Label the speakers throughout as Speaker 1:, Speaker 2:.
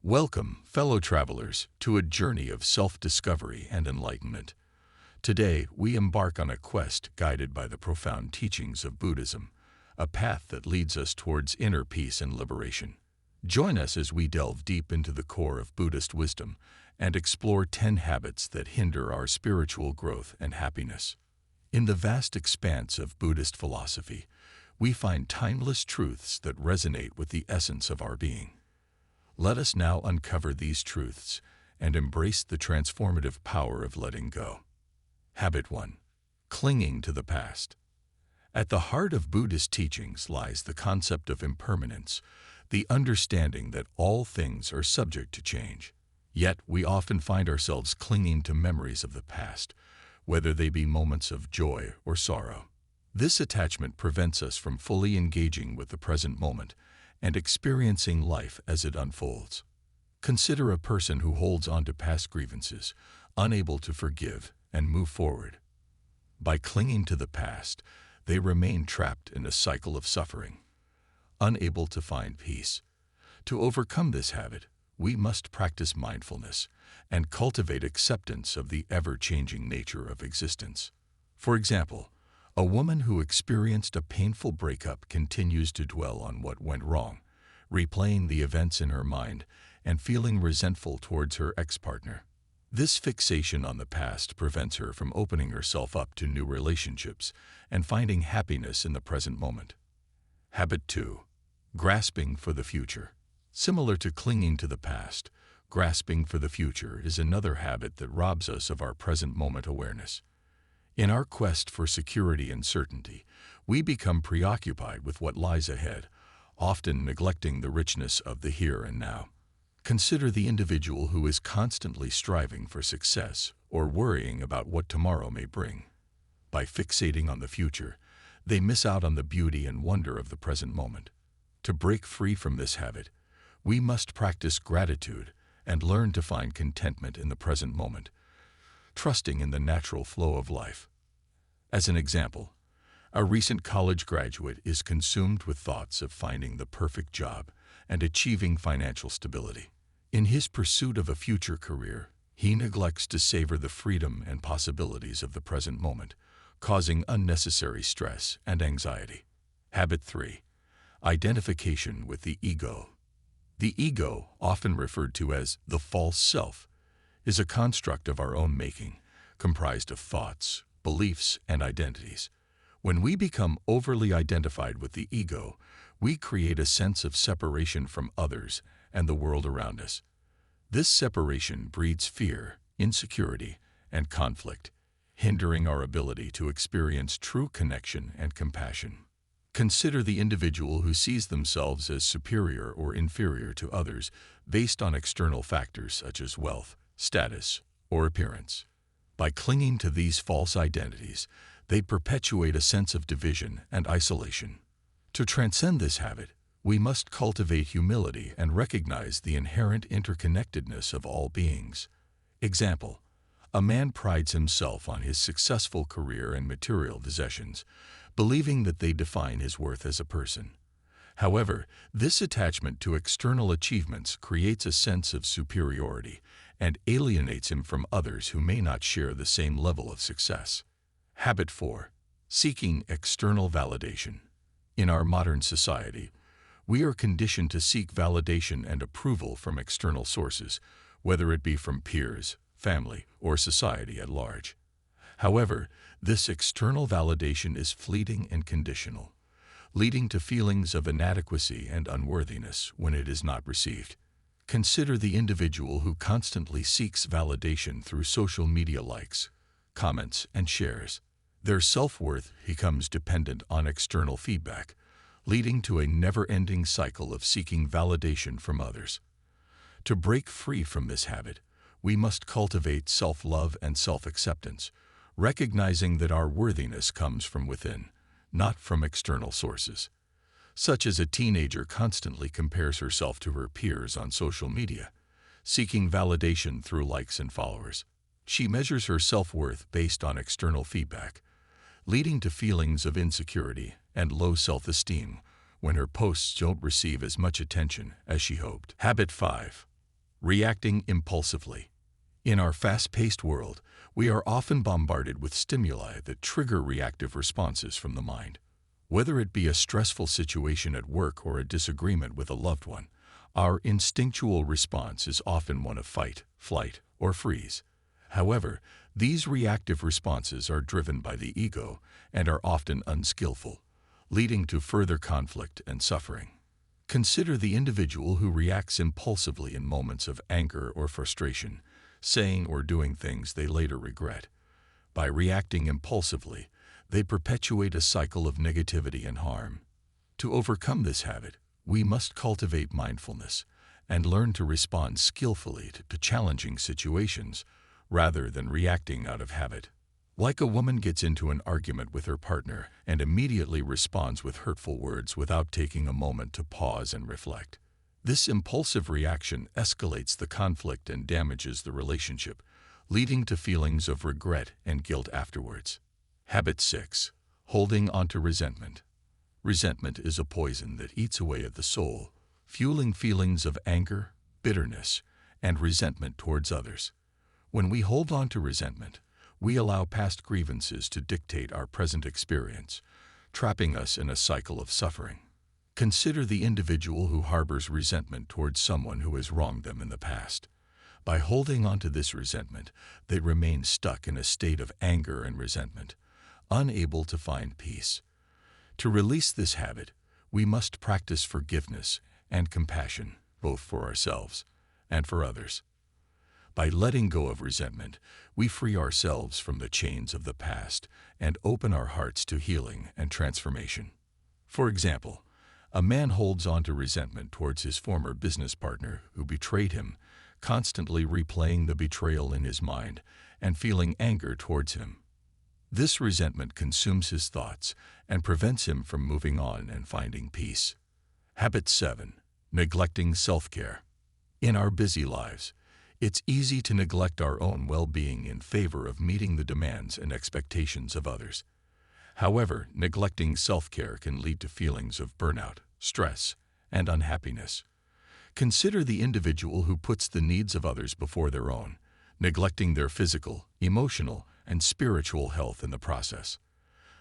Speaker 1: Welcome, fellow travelers, to a journey of self-discovery and enlightenment. Today, we embark on a quest guided by the profound teachings of Buddhism, a path that leads us towards inner peace and liberation. Join us as we delve deep into the core of Buddhist wisdom and explore 10 habits that hinder our spiritual growth and happiness. In the vast expanse of Buddhist philosophy, we find timeless truths that resonate with the essence of our being. Let us now uncover these truths and embrace the transformative power of letting go. Habit 1. Clinging to the past. At the heart of Buddhist teachings lies the concept of impermanence, the understanding that all things are subject to change. Yet we often find ourselves clinging to memories of the past, whether they be moments of joy or sorrow. This attachment prevents us from fully engaging with the present moment and experiencing life as it unfolds. Consider a person who holds on to past grievances, unable to forgive and move forward. By clinging to the past, they remain trapped in a cycle of suffering, unable to find peace. To overcome this habit, we must practice mindfulness and cultivate acceptance of the ever-changing nature of existence. For example, a woman who experienced a painful breakup continues to dwell on what went wrong, replaying the events in her mind and feeling resentful towards her ex-partner. This fixation on the past prevents her from opening herself up to new relationships and finding happiness in the present moment. Habit 2. Grasping for the future. Similar to clinging to the past, grasping for the future is another habit that robs us of our present moment awareness. In our quest for security and certainty, we become preoccupied with what lies ahead, often neglecting the richness of the here and now. Consider the individual who is constantly striving for success or worrying about what tomorrow may bring. By fixating on the future, they miss out on the beauty and wonder of the present moment. To break free from this habit, we must practice gratitude and learn to find contentment in the present moment, trusting in the natural flow of life. As an example, a recent college graduate is consumed with thoughts of finding the perfect job and achieving financial stability. In his pursuit of a future career, he neglects to savor the freedom and possibilities of the present moment, causing unnecessary stress and anxiety. Habit 3. Identification with the ego. The ego, often referred to as the false self, is a construct of our own making, comprised of thoughts, beliefs, and identities. When we become overly identified with the ego, we create a sense of separation from others and the world around us. This separation breeds fear, insecurity, and conflict, hindering our ability to experience true connection and compassion. Consider the individual who sees themselves as superior or inferior to others based on external factors such as wealth, status, or appearance. By clinging to these false identities, they perpetuate a sense of division and isolation. To transcend this habit, we must cultivate humility and recognize the inherent interconnectedness of all beings. Example: a man prides himself on his successful career and material possessions, believing that they define his worth as a person. However, this attachment to external achievements creates a sense of superiority and alienates him from others who may not share the same level of success. Habit 4. Seeking external validation. In our modern society, we are conditioned to seek validation and approval from external sources, whether it be from peers, family, or society at large. However, this external validation is fleeting and conditional, leading to feelings of inadequacy and unworthiness when it is not received. Consider the individual who constantly seeks validation through social media likes, comments, and shares. Their self-worth becomes dependent on external feedback, leading to a never-ending cycle of seeking validation from others. To break free from this habit, we must cultivate self-love and self-acceptance, recognizing that our worthiness comes from within, not from external sources. Such as a teenager constantly compares herself to her peers on social media, seeking validation through likes and followers. She measures her self-worth based on external feedback, leading to feelings of insecurity and low self-esteem when her posts don't receive as much attention as she hoped. Habit 5. Reacting impulsively. In our fast-paced world, we are often bombarded with stimuli that trigger reactive responses from the mind. Whether it be a stressful situation at work or a disagreement with a loved one, our instinctual response is often one of fight, flight, or freeze. However, these reactive responses are driven by the ego and are often unskillful, leading to further conflict and suffering. Consider the individual who reacts impulsively in moments of anger or frustration, saying or doing things they later regret. By reacting impulsively, they perpetuate a cycle of negativity and harm. To overcome this habit, we must cultivate mindfulness and learn to respond skillfully to challenging situations rather than reacting out of habit. Like a woman gets into an argument with her partner and immediately responds with hurtful words without taking a moment to pause and reflect. This impulsive reaction escalates the conflict and damages the relationship, leading to feelings of regret and guilt afterwards. Habit 6. Holding onto resentment. Resentment is a poison that eats away at the soul, fueling feelings of anger, bitterness, and resentment towards others. When we hold on to resentment, we allow past grievances to dictate our present experience, trapping us in a cycle of suffering. Consider the individual who harbors resentment towards someone who has wronged them in the past. By holding on to this resentment, they remain stuck in a state of anger and resentment, unable to find peace. To release this habit, we must practice forgiveness and compassion, both for ourselves and for others. By letting go of resentment, we free ourselves from the chains of the past and open our hearts to healing and transformation. For example, a man holds on to resentment towards his former business partner who betrayed him, constantly replaying the betrayal in his mind and feeling anger towards him. This resentment consumes his thoughts and prevents him from moving on and finding peace. Habit 7. Neglecting self-care. In our busy lives, it's easy to neglect our own well-being in favor of meeting the demands and expectations of others. However, neglecting self-care can lead to feelings of burnout, stress, and unhappiness. Consider the individual who puts the needs of others before their own, neglecting their physical, emotional, and spiritual health in the process.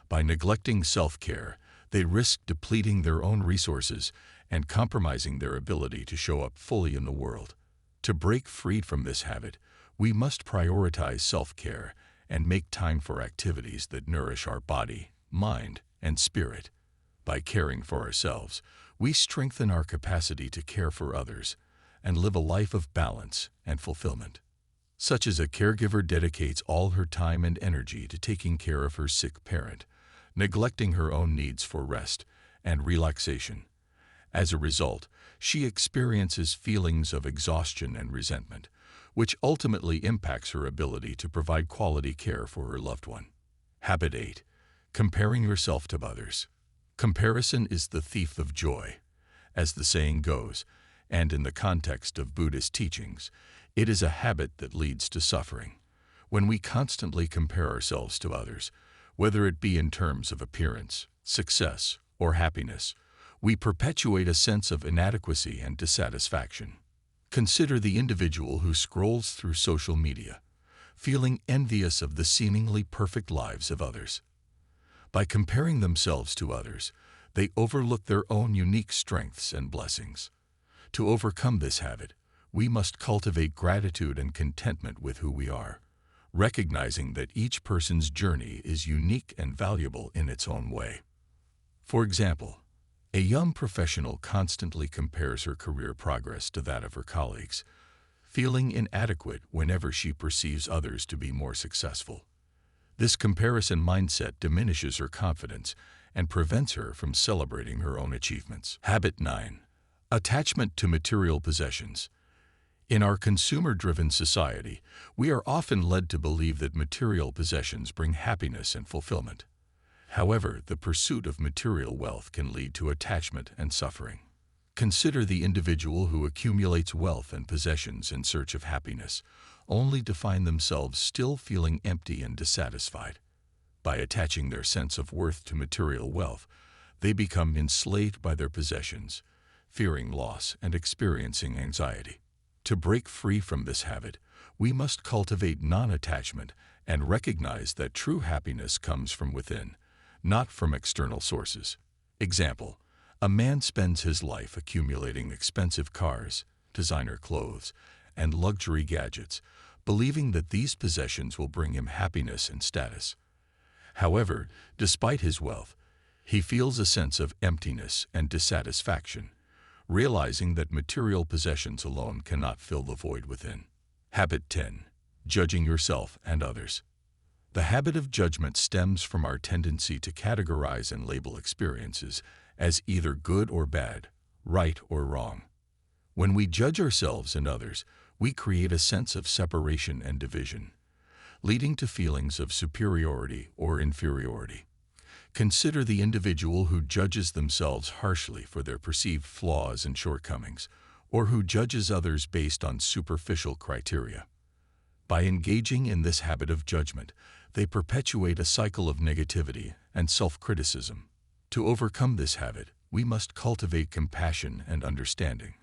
Speaker 1: By neglecting self-care, they risk depleting their own resources and compromising their ability to show up fully in the world. To break free from this habit, we must prioritize self-care and make time for activities that nourish our body, mind, and spirit. By caring for ourselves, we strengthen our capacity to care for others and live a life of balance and fulfillment. Such as a caregiver dedicates all her time and energy to taking care of her sick parent, neglecting her own needs for rest and relaxation. As a result, she experiences feelings of exhaustion and resentment, which ultimately impacts her ability to provide quality care for her loved one. Habit 8. Comparing yourself to others. Comparison is the thief of joy, as the saying goes, and in the context of Buddhist teachings, it is a habit that leads to suffering. When we constantly compare ourselves to others, whether it be in terms of appearance, success, or happiness, we perpetuate a sense of inadequacy and dissatisfaction. Consider the individual who scrolls through social media, feeling envious of the seemingly perfect lives of others. By comparing themselves to others, they overlook their own unique strengths and blessings. To overcome this habit, we must cultivate gratitude and contentment with who we are, recognizing that each person's journey is unique and valuable in its own way. For example, a young professional constantly compares her career progress to that of her colleagues, feeling inadequate whenever she perceives others to be more successful. This comparison mindset diminishes her confidence and prevents her from celebrating her own achievements. Habit 9. Attachment to material possessions. In our consumer-driven society, we are often led to believe that material possessions bring happiness and fulfillment. However, the pursuit of material wealth can lead to attachment and suffering. Consider the individual who accumulates wealth and possessions in search of happiness, only to find themselves still feeling empty and dissatisfied. By attaching their sense of worth to material wealth, they become enslaved by their possessions, fearing loss and experiencing anxiety. To break free from this habit, we must cultivate non-attachment and recognize that true happiness comes from within, not from external sources. Example: a man spends his life accumulating expensive cars, designer clothes, and luxury gadgets, believing that these possessions will bring him happiness and status. However, despite his wealth, he feels a sense of emptiness and dissatisfaction, realizing that material possessions alone cannot fill the void within. Habit 10. Judging yourself and others. The habit of judgment stems from our tendency to categorize and label experiences as either good or bad, right or wrong. When we judge ourselves and others, we create a sense of separation and division, leading to feelings of superiority or inferiority. Consider the individual who judges themselves harshly for their perceived flaws and shortcomings, or who judges others based on superficial criteria. By engaging in this habit of judgment, they perpetuate a cycle of negativity and self-criticism. To overcome this habit, we must cultivate compassion and understanding,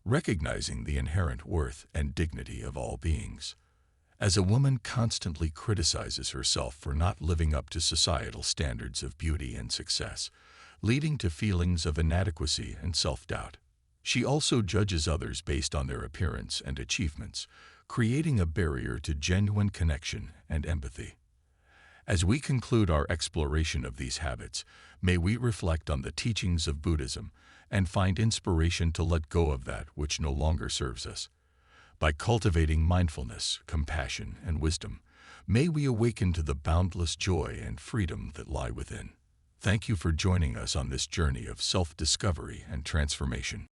Speaker 1: recognizing the inherent worth and dignity of all beings. As a woman constantly criticizes herself for not living up to societal standards of beauty and success, leading to feelings of inadequacy and self-doubt. She also judges others based on their appearance and achievements, creating a barrier to genuine connection and empathy. As we conclude our exploration of these habits, may we reflect on the teachings of Buddhism and find inspiration to let go of that which no longer serves us. By cultivating mindfulness, compassion, and wisdom, may we awaken to the boundless joy and freedom that lie within. Thank you for joining us on this journey of self-discovery and transformation.